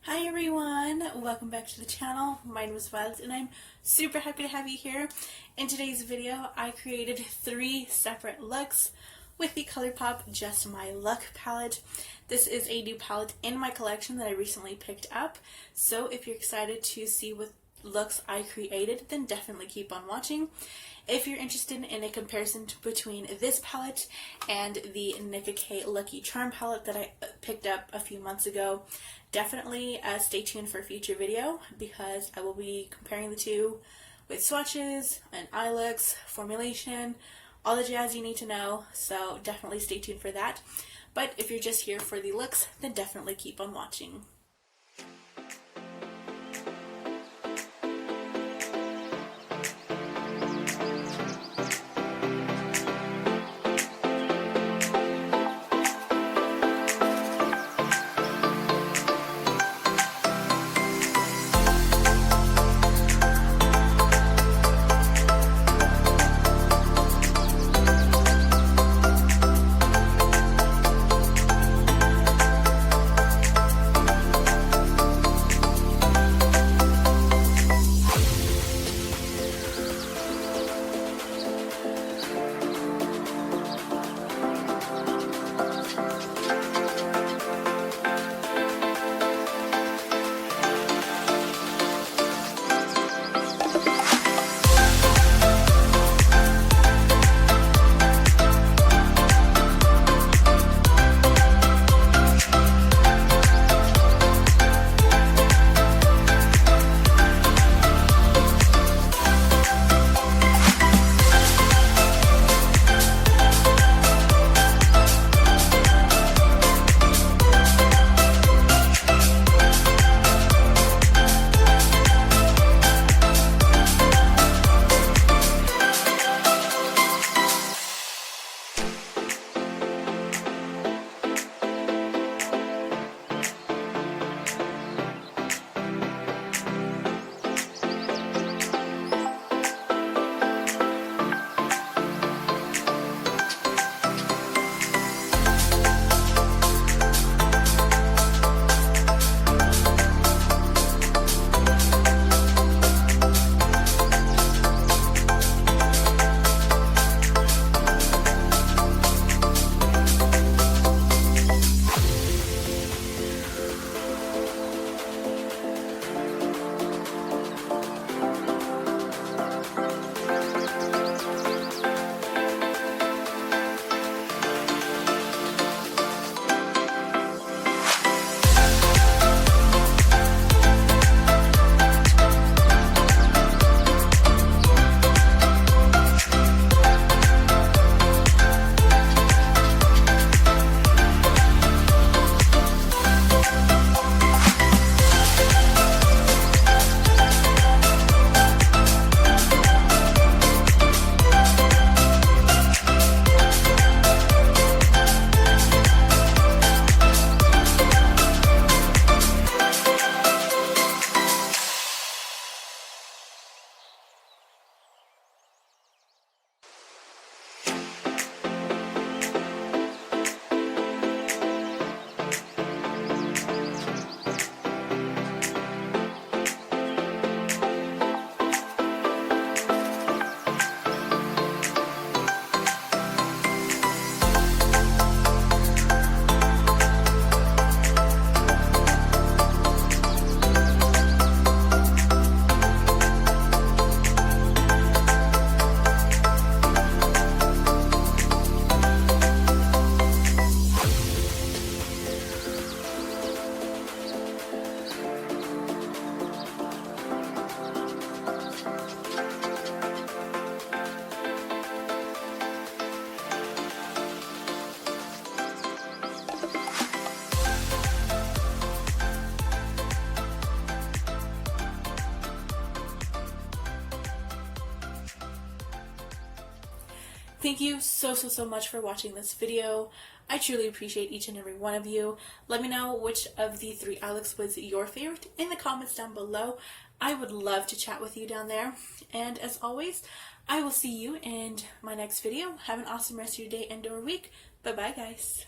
Hi everyone, welcome back to the channel. My name is Violet and I'm super happy to have you here. In today's video, I created 3 separate looks with the ColourPop Just My Luck palette. This is a new palette in my collection that I recently picked up, so if you're excited to see what looks I created, then definitely keep on watching. If you're interested in a comparison between this palette and the Nicka K Lucky Charm palette that I picked up a few months ago, definitely stay tuned for a future video because I will be comparing the two with swatches and eye looks, formulation, all the jazz you need to know, so definitely stay tuned for that. But if you're just here for the looks, then definitely keep on watching. Thank you so much for watching this video. I truly appreciate each and every one of you. Let me know which of the 3 eye looks was your favorite in the comments down below. I would love to chat with you down there. And as always, I will see you in my next video. Have an awesome rest of your day and or week. Bye bye guys.